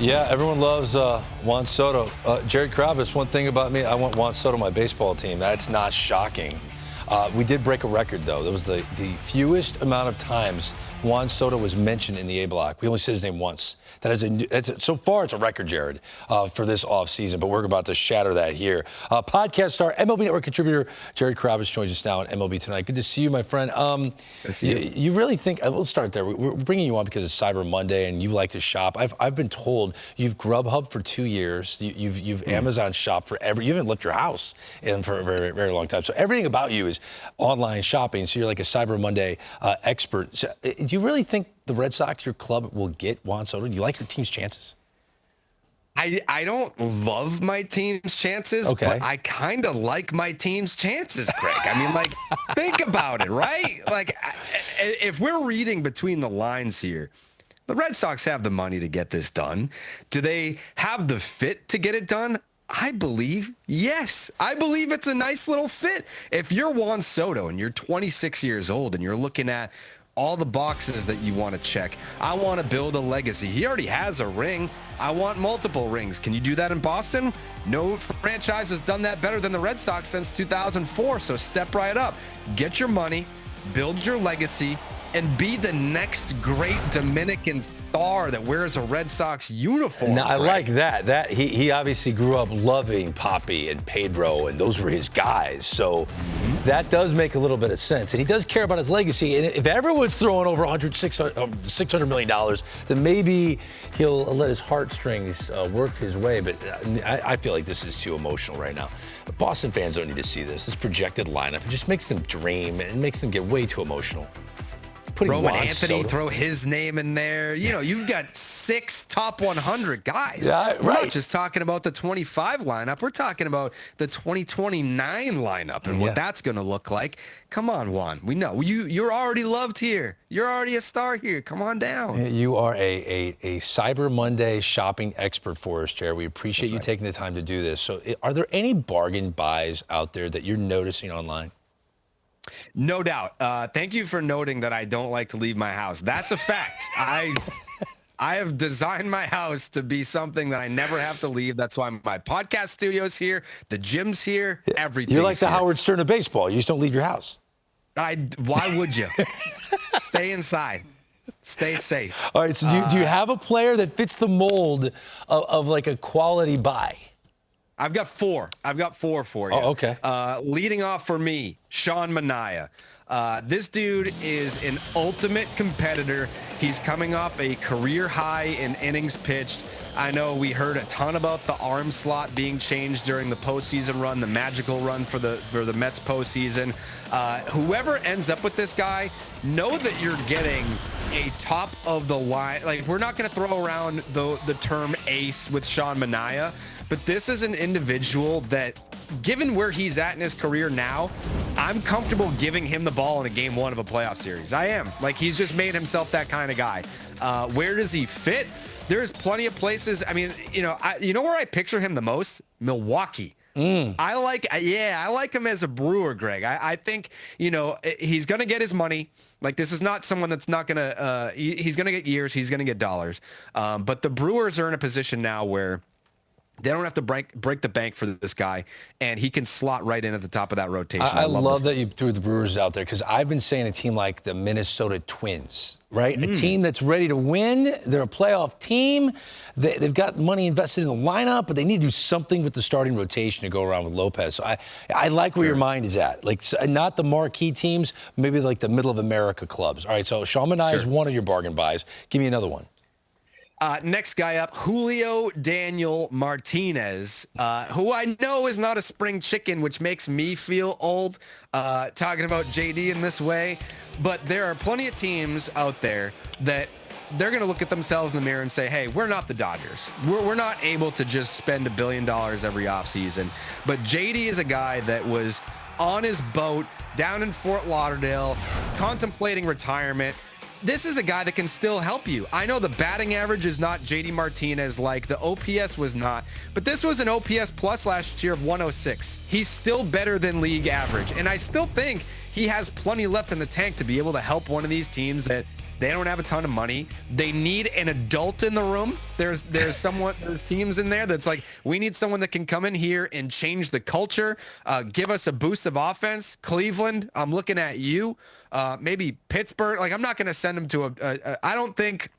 Yeah, everyone loves Juan Soto. Jared Carrabis, one thing about me, I want Juan Soto on my baseball team. That's not shocking. We did break a record, though. That was the fewest amount of times Juan Soto was mentioned in the A block. We only said his name once. So far, it's a record, Jared, for this offseason, but we're about to shatter that here. Podcast star, MLB Network contributor, Jared Carrabis joins us now on MLB Tonight. Good to see you, my friend. Good to see you. You really think, we'll start there. We're bringing you on because it's Cyber Monday and you like to shop. I've been told you've Grubhub for 2 years. You've Amazon shop forever. You haven't left your house for a very, very long time. So everything about you is online shopping. So you're like a Cyber Monday expert. So, do you really think the Red Sox, your club, will get Juan Soto? Do you like your team's chances? I don't love my team's chances, but I kind of like my team's chances, Greg. I mean, like, think about it, right? Like, if we're reading between the lines here, the Red Sox have the money to get this done. Do they have the fit to get it done? I believe, yes. I believe it's a nice little fit. If you're Juan Soto and you're 26 years old and you're looking at all the boxes that you want to check. I want to build a legacy. He already has a ring. I want multiple rings. Can you do that in Boston? No franchise has done that better than the Red Sox since 2004. So step right up. Get your money, build your legacy, and be the next great Dominican star that wears a Red Sox uniform. Now, I like that. He obviously grew up loving Papi and Pedro, and those were his guys. So that does make a little bit of sense. And he does care about his legacy. And if everyone's throwing over $600 million, then maybe he'll let his heartstrings work his way. But I feel like this is too emotional right now. Boston fans don't need to see this. This projected lineup, it just makes them dream and makes them get way too emotional. Roman Anthony, throw his name in there. You know, you've got 6 top 100 guys. Yeah, We're not just talking about the 25 lineup. We're talking about the 2029 lineup and what that's going to look like. Come on, Juan. We know. You're already loved here. You're already a star here. Come on down. You are a Cyber Monday shopping expert for us, Jared. We appreciate you taking the time to do this. So are there any bargain buys out there that you're noticing online? No doubt. Thank you for noting that I don't like to leave my house. That's a fact. I have designed my house to be something that I never have to leave. That's why my podcast studio's here, the gym's here, everything. You're like the Howard Stern of baseball. You just don't leave your house. Why would you? Stay inside. Stay safe. All right. So do you have a player that fits the mold of like a quality buy? I've got 4. I've got 4 for you. Oh, okay. Leading off for me, Sean Manaea. This dude is an ultimate competitor. He's coming off a career high in innings pitched. I know we heard a ton about the arm slot being changed during the postseason run, the magical run for the Mets postseason. Whoever ends up with this guy, know that you're getting a top of the line. Like, we're not going to throw around the term ace with Sean Manaea, but this is an individual that, given where he's at in his career now, I'm comfortable giving him the ball in a game 1 of a playoff series. I am. Like, he's just made himself that kind of guy. Where does he fit? There's plenty of places. I mean, you know where I picture him the most? Milwaukee. I like him as a Brewer, Greg. I think, he's going to get his money. Like, this is not someone that's not going to, he's going to get years. He's going to get dollars. But the Brewers are in a position now where they don't have to break the bank for this guy, and he can slot right in at the top of that rotation. I love that you threw the Brewers out there, because I've been saying a team like the Minnesota Twins, right? A team that's ready to win. They're a playoff team. They've got money invested in the lineup, but they need to do something with the starting rotation to go around with Lopez. So I like where your mind is at. Like, not the marquee teams, maybe like the middle of America clubs. All right, so Sean Manaea is one of your bargain buys. Give me another one. Next guy up, Julio Daniel Martinez, who I know is not a spring chicken, which makes me feel old talking about JD in this way. But there are plenty of teams out there that they're going to look at themselves in the mirror and say, hey, we're not the Dodgers. We're not able to just spend $1 billion every offseason. But JD is a guy that was on his boat down in Fort Lauderdale, contemplating retirement. This is a guy that can still help you. I know the batting average is not JD Martinez, like the OPS was not, but this was an OPS plus last year of 106. He's still better than league average, and I still think he has plenty left in the tank to be able to help one of these teams that They don't have a ton of money. They need an adult in the room. There's teams in there that's like, we need someone that can come in here and change the culture, give us a boost of offense. Cleveland, I'm looking at you. Maybe Pittsburgh. Like, I'm not going to send him to I don't think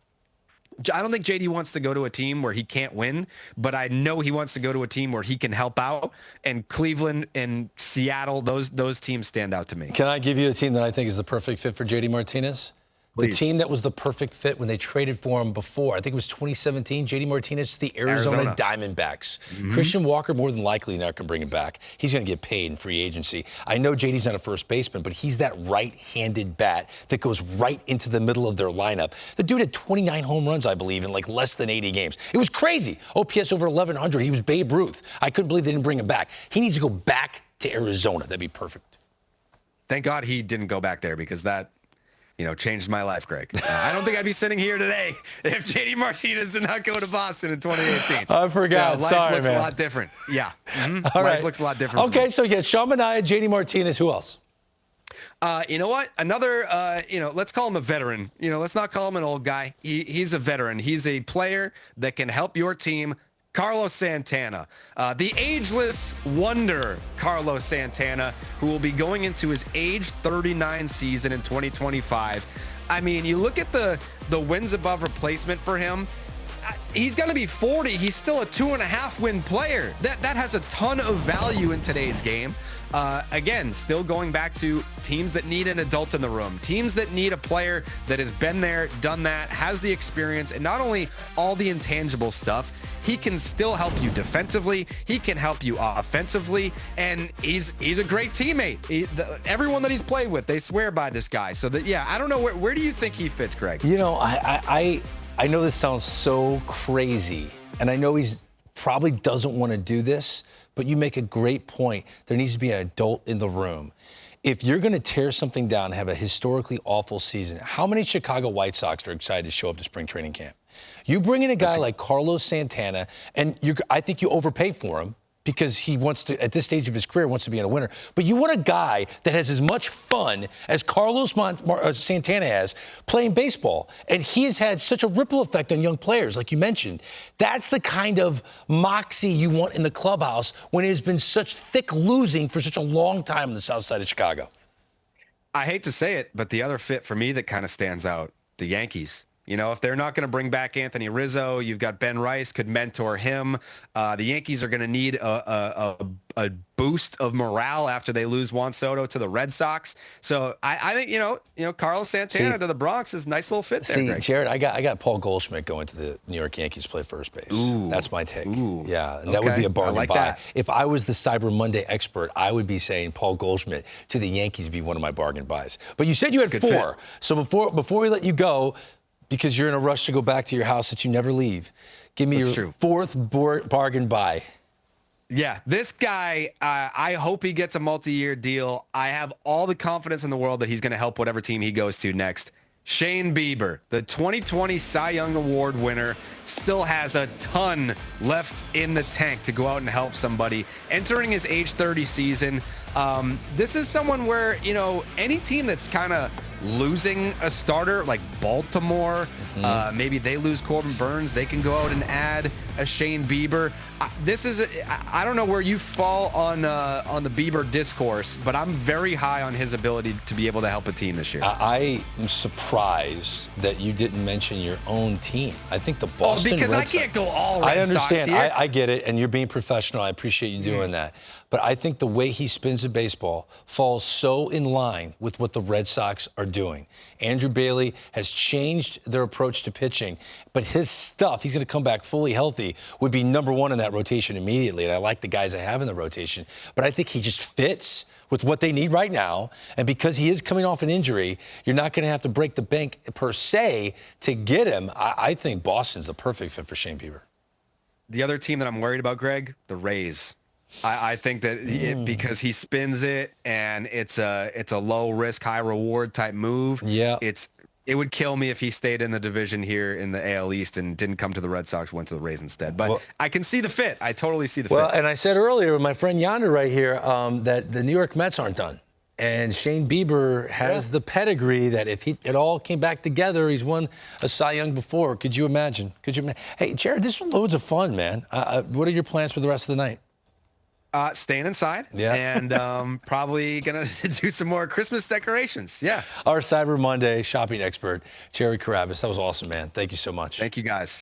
JD wants to go to a team where he can't win, but I know he wants to go to a team where he can help out. And Cleveland and Seattle, those teams stand out to me. Can I give you a team that I think is the perfect fit for JD Martinez? Please. The team that was the perfect fit when they traded for him before. I think it was 2017. JD Martinez to the Arizona Diamondbacks. Christian Walker more than likely not going to bring him back. He's going to get paid in free agency. I know JD's not a first baseman, but he's that right-handed bat that goes right into the middle of their lineup. The dude had 29 home runs, I believe, in like less than 80 games. It was crazy. OPS over 1,100. He was Babe Ruth. I couldn't believe they didn't bring him back. He needs to go back to Arizona. That'd be perfect. Thank God he didn't go back there, because that changed my life, Greg. I don't think I'd be sitting here today if JD Martinez did not go to Boston in 2018. I forgot. Life looks a lot different. Yeah. All life right. looks a lot different. Okay, so yeah, Sean Manaea, JD Martinez, who else? You know what? Another, let's call him a veteran. Let's not call him an old guy. He's a veteran. He's a player that can help your team. Carlos Santana, the ageless wonder Carlos Santana, who will be going into his age 39 season in 2025. I mean, you look at the wins above replacement for him. He's going to be 40. He's still a 2.5 win player. That has a ton of value in today's game. Again, still going back to teams that need an adult in the room, teams that need a player that has been there, done that, has the experience, and not only all the intangible stuff, he can still help you defensively. He can help you offensively, and he's a great teammate. Everyone that he's played with, they swear by this guy. So that, yeah, I don't know where do you think he fits, Greg? I know this sounds so crazy, and I know he's probably doesn't want to do this, but you make a great point. There needs to be an adult in the room. If you're going to tear something down and have a historically awful season, how many Chicago White Sox are excited to show up to spring training camp? You bring in a guy like Carlos Santana, and I think you overpay for him because he wants to, at this stage of his career, wants to be a winner. But you want a guy that has as much fun as Carlos Santana has playing baseball. And he has had such a ripple effect on young players, like you mentioned. That's the kind of moxie you want in the clubhouse when it has been such thick losing for such a long time in the south side of Chicago. I hate to say it, but the other fit for me that kind of stands out, the Yankees. If they're not going to bring back Anthony Rizzo, you've got Ben Rice, could mentor him. The Yankees are going to need a boost of morale after they lose Juan Soto to the Red Sox. So I think, Carlos Santana to the Bronx is a nice little fit there, Greg. Jared, I got Paul Goldschmidt going to the New York Yankees to play first base. Ooh. That's my take. Ooh. Yeah, and that would be a bargain buy. That. If I was the Cyber Monday expert, I would be saying Paul Goldschmidt to the Yankees would be one of my bargain buys. But you said you had 4. Fit. So before we let you go, because you're in a rush to go back to your house that you never leave, give me your 4th bargain buy. Yeah, this guy, I hope he gets a multi-year deal. I have all the confidence in the world that he's going to help whatever team he goes to next. Shane Bieber, the 2020 Cy Young Award winner, still has a ton left in the tank to go out and help somebody. Entering his age 30 season, this is someone where, any team that's kind of losing a starter like Baltimore, maybe they lose Corbin Burns, they can go out and add a Shane Bieber. I don't know where you fall on the Bieber discourse, but I'm very high on his ability to be able to help a team this year. I am surprised that you didn't mention your own team. I think the Boston because Red Sox, I can't go all Red Sox here. I understand. I get it, and you're being professional. I appreciate you doing that. But I think the way he spins the baseball falls so in line with what the Red Sox are doing. Andrew Bailey has changed their approach to pitching, but his stuff, he's going to come back fully healthy, would be number 1 in that rotation immediately. And I like the guys I have in the rotation. But I think he just fits with what they need right now. And because he is coming off an injury, you're not going to have to break the bank per se to get him. I think Boston's the perfect fit for Shane Bieber. The other team that I'm worried about, Greg, the Rays. I think that because he spins it and it's a low risk, high reward type move. Yeah. It would kill me if he stayed in the division here in the AL East and didn't come to the Red Sox, went to the Rays instead. But I can see the fit. I totally see the fit. Well, and I said earlier with my friend Yonder right here that the New York Mets aren't done. And Shane Bieber has the pedigree that if it all came back together, he's won a Cy Young before. Could you imagine? Hey, Jared, this was loads of fun, man. What are your plans for the rest of the night? Staying inside, and probably gonna do some more Christmas decorations. Yeah. Our Cyber Monday shopping expert, Jared Carrabis. That was awesome, man. Thank you so much. Thank you, guys.